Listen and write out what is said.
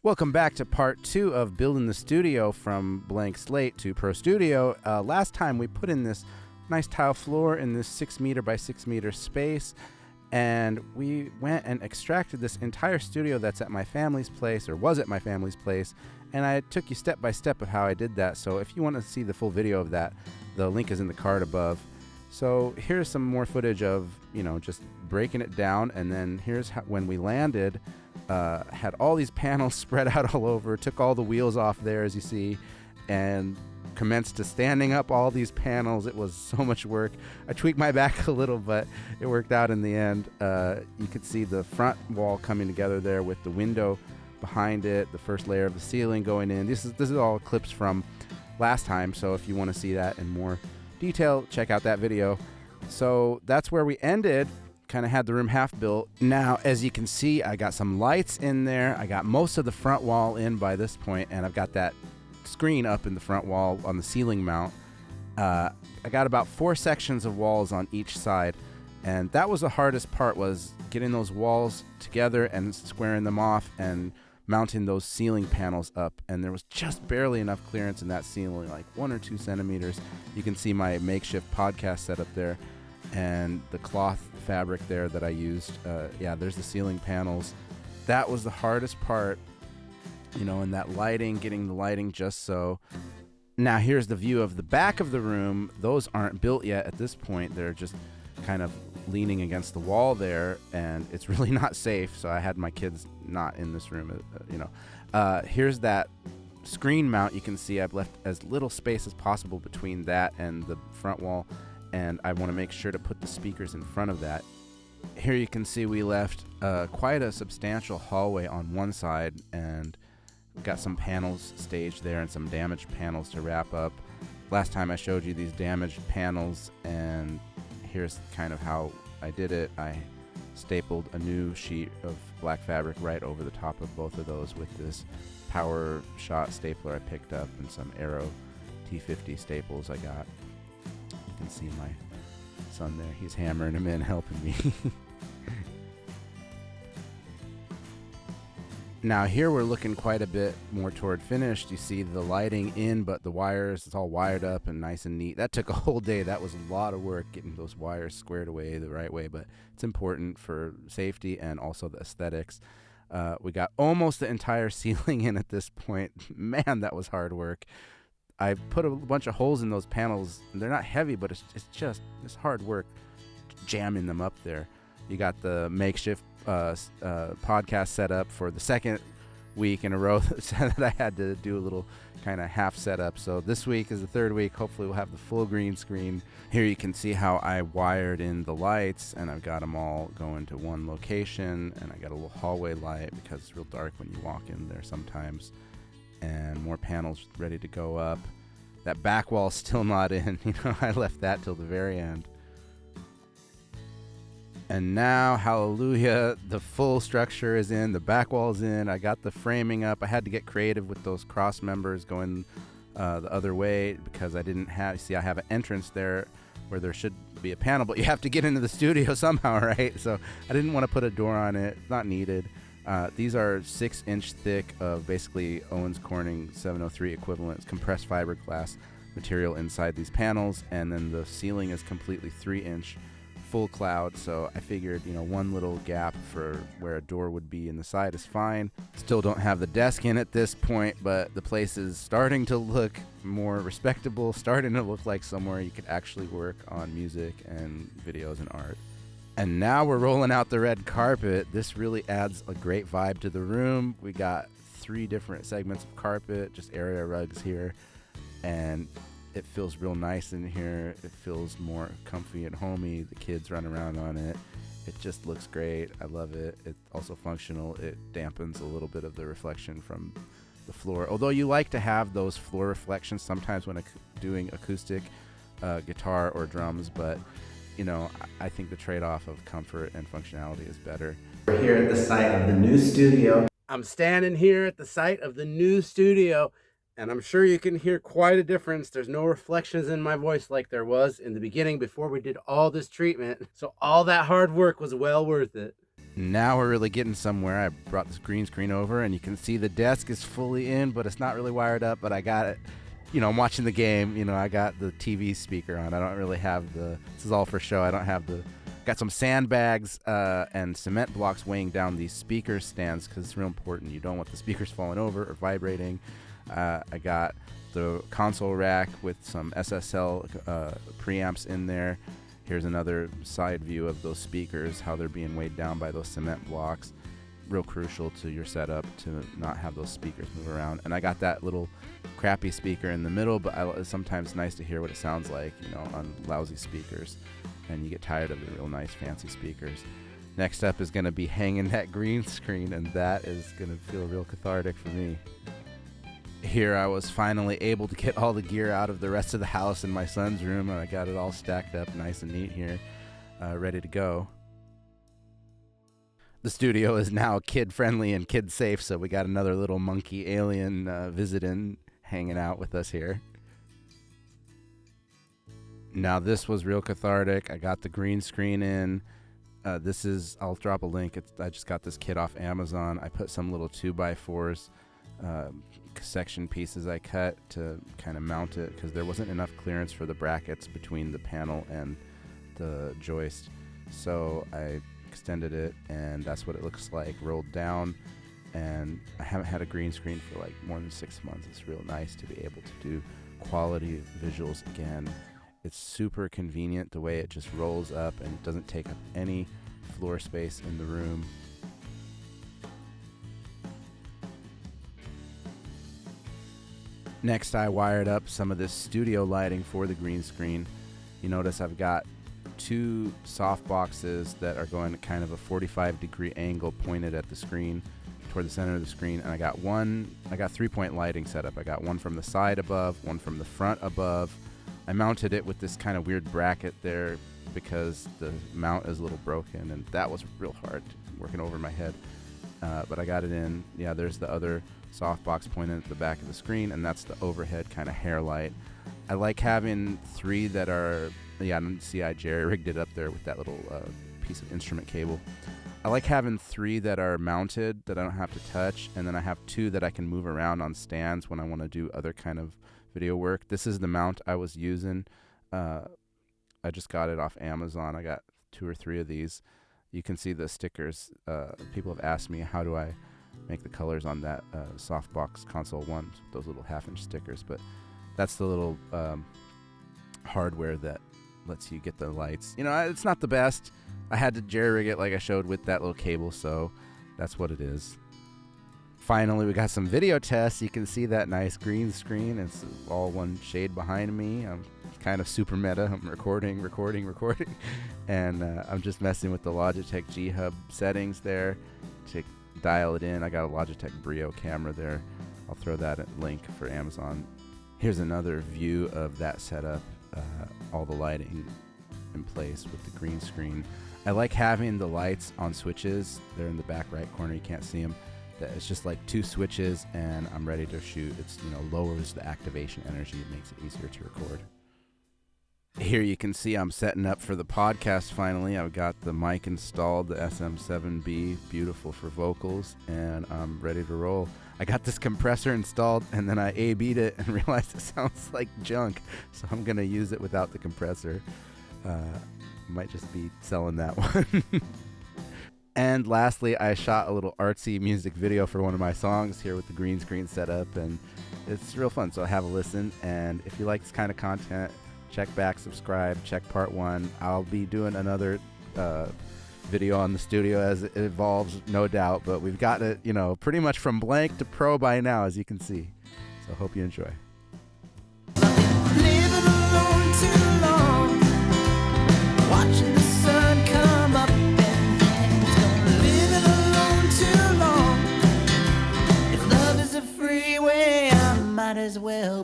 Welcome back to part 2 of building the studio from blank slate to Pro Studio. Last time we put in this nice tile floor in this 6 meter by 6 meter space, and we went and extracted this entire studio that's at my family's place, or was at my family's place, and I took you step by step of how I did that. So if you want to see the full video of that, the link is in the card above. So here's some more footage of, just breaking it down, and then here's how, when we landed, had all these panels spread out all over, took all the wheels off there, as you see, and commenced to standing up all these panels. It was so much work. I tweaked my back a little, but it worked out in the end. You could see the front wall coming together there with the window behind it, the first layer of the ceiling going in. This is all clips from last time, so if you want to see that in more detail, check out that video. So that's where we ended. Kind of had the room half built. Now, as you can see, I got some lights in there. I got most of the front wall in by this point, and I've got that screen up in the front wall on the ceiling mount. I got about 4 sections of walls on each side, and that was the hardest part, was getting those walls together and squaring them off and mounting those ceiling panels up. And there was just barely enough clearance in that ceiling, like 1 or 2 centimeters. You can see my makeshift podcast setup there and the cloth fabric there that I used. There's the ceiling panels. That was the hardest part, and that lighting, getting the lighting just so. Now here's the view of the back of the room. Those aren't built yet at this point. They're just kind of leaning against the wall there, and it's really not safe, so I had my kids not in this room. Here's that screen mount. You can see I've left as little space as possible between that and the front wall, and I want to make sure to put the speakers in front of that. Here you can see we left quite a substantial hallway on one side, and got some panels staged there and some damaged panels to wrap up. Last time I showed you these damaged panels, and here's kind of how I did it. I stapled a new sheet of black fabric right over the top of both of those with this powershot stapler I picked up and some Arrow T50 staples I got. You can see my son there. He's hammering them in, helping me. Now here we're looking quite a bit more toward finished. You see the lighting in, but the wires, it's all wired up and nice and neat. That took a whole day. That was a lot of work getting those wires squared away the right way, but it's important for safety and also the aesthetics. We got almost the entire ceiling in at this point. Man, that was hard work. I put a bunch of holes in those panels. They're not heavy, but it's hard work jamming them up there. You got the makeshift podcast set up for the second week in a row that I had to do a little kind of half setup. So this week is the third week. Hopefully we'll have the full green screen. Here you can see how I wired in the lights, and I've got them all going to one location, and I got a little hallway light because it's real dark when you walk in there sometimes. And more panels ready to go up. That back wall's still not in. I left that till the very end. And now, hallelujah, the full structure is in, the back wall's in, I got the framing up. I had to get creative with those cross members going the other way because I didn't have, I have an entrance there where there should be a panel, but you have to get into the studio somehow, right? So I didn't want to put a door on it, not needed. These are 6-inch thick of basically Owens Corning 703 equivalent compressed fiberglass material inside these panels, and then the ceiling is completely 3-inch full cloud. So I figured, one little gap for where a door would be in the side is fine. Still don't have the desk in at this point, but the place is starting to look more respectable, starting to look like somewhere you could actually work on music and videos and art. And now we're rolling out the red carpet. This really adds a great vibe to the room. We got 3 different segments of carpet, just area rugs here, and it feels real nice in here. It feels more comfy and homey. The kids run around on it. It just looks great. I love it. It's also functional. It dampens a little bit of the reflection from the floor. Although you like to have those floor reflections sometimes when doing acoustic guitar or drums, but I think the trade-off of comfort and functionality is better. We're here at the site of the new studio. I'm standing here at the site of the new studio, and I'm sure you can hear quite a difference. There's no reflections in my voice like there was in the beginning before we did all this treatment. So all that hard work was well worth it. Now we're really getting somewhere. I brought this green screen over, and you can see the desk is fully in, but it's not really wired up, but I got it. I'm watching the game. I got the TV speaker on. I don't really have this is all for show. I don't have got some sandbags and cement blocks weighing down these speaker stands because it's real important. You don't want the speakers falling over or vibrating. I got the console rack with some SSL preamps in there. Here's another side view of those speakers, how they're being weighed down by those cement blocks. Real crucial to your setup to not have those speakers move around. And I got that little crappy speaker in the middle, but it's sometimes nice to hear what it sounds like, on lousy speakers. And you get tired of the real nice fancy speakers. Next up is going to be hanging that green screen, and that is going to feel real cathartic for me. Here I was finally able to get all the gear out of the rest of the house in my son's room, and I got it all stacked up nice and neat here, ready to go. The studio is now kid-friendly and kid-safe, so we got another little monkey alien visiting, hanging out with us here. Now this was real cathartic. I got the green screen in. I'll drop a link. I just got this kit off Amazon. I put some little 2x4s section pieces I cut to kind of mount it because there wasn't enough clearance for the brackets between the panel and the joist. So I extended it, and that's what it looks like rolled down. And I haven't had a green screen for like more than 6 months. It's real nice to be able to do quality visuals again. It's super convenient the way it just rolls up and it doesn't take up any floor space in the room. Next, I wired up some of this studio lighting for the green screen. You notice I've got 2 soft boxes that are going at kind of a 45-degree angle pointed at the screen toward the center of the screen, and I got 3-point lighting set up. I got one from the side above, one from the front above. I mounted it with this kind of weird bracket there because the mount is a little broken, and that was real hard working over my head. But I got it in. Yeah, there's the other softbox pointed at the back of the screen, and that's the overhead kind of hair light. I like having 3 that are, I jerry-rigged it up there with that little piece of instrument cable. I like having 3 that are mounted that I don't have to touch, and then I have 2 that I can move around on stands when I want to do other kind of video work. This is the mount I was using. I just got it off Amazon. I got 2 or 3 of these. You can see the stickers. People have asked me how do I make the colors on that softbox console one, those little half-inch stickers, but that's the little hardware that lets you get the lights. It's not the best. I had to jerry-rig it like I showed with that little cable, so that's what it is. Finally, we got some video tests. You can see that nice green screen. It's all one shade behind me. I'm kind of super meta. I'm recording. And I'm just messing with the Logitech G-Hub settings there to dial it in. I got a Logitech Brio camera there. I'll throw that link for Amazon. Here's another view of that setup. All the lighting in place with the green screen. I like having the lights on switches. They're in the back right corner. You can't see them. It's just like 2 switches, and I'm ready to shoot. It's lowers the activation energy. It makes it easier to record. Here you can see I'm setting up for the podcast finally. I've got the mic installed, the SM7B, beautiful for vocals, and I'm ready to roll. I got this compressor installed, and then I A-B'd it and realized it sounds like junk, so I'm going to use it without the compressor. Might just be selling that one. And lastly, I shot a little artsy music video for one of my songs here with the green screen setup, and it's real fun, so have a listen. And if you like this kind of content, check back, subscribe, check part 1. I'll be doing another video on the studio as it evolves, no doubt, but we've got it, pretty much from blank to pro by now, as you can see. So hope you enjoy. Living alone too long, watching the sun come up and down. Living alone too long. If love is a freeway, I might as well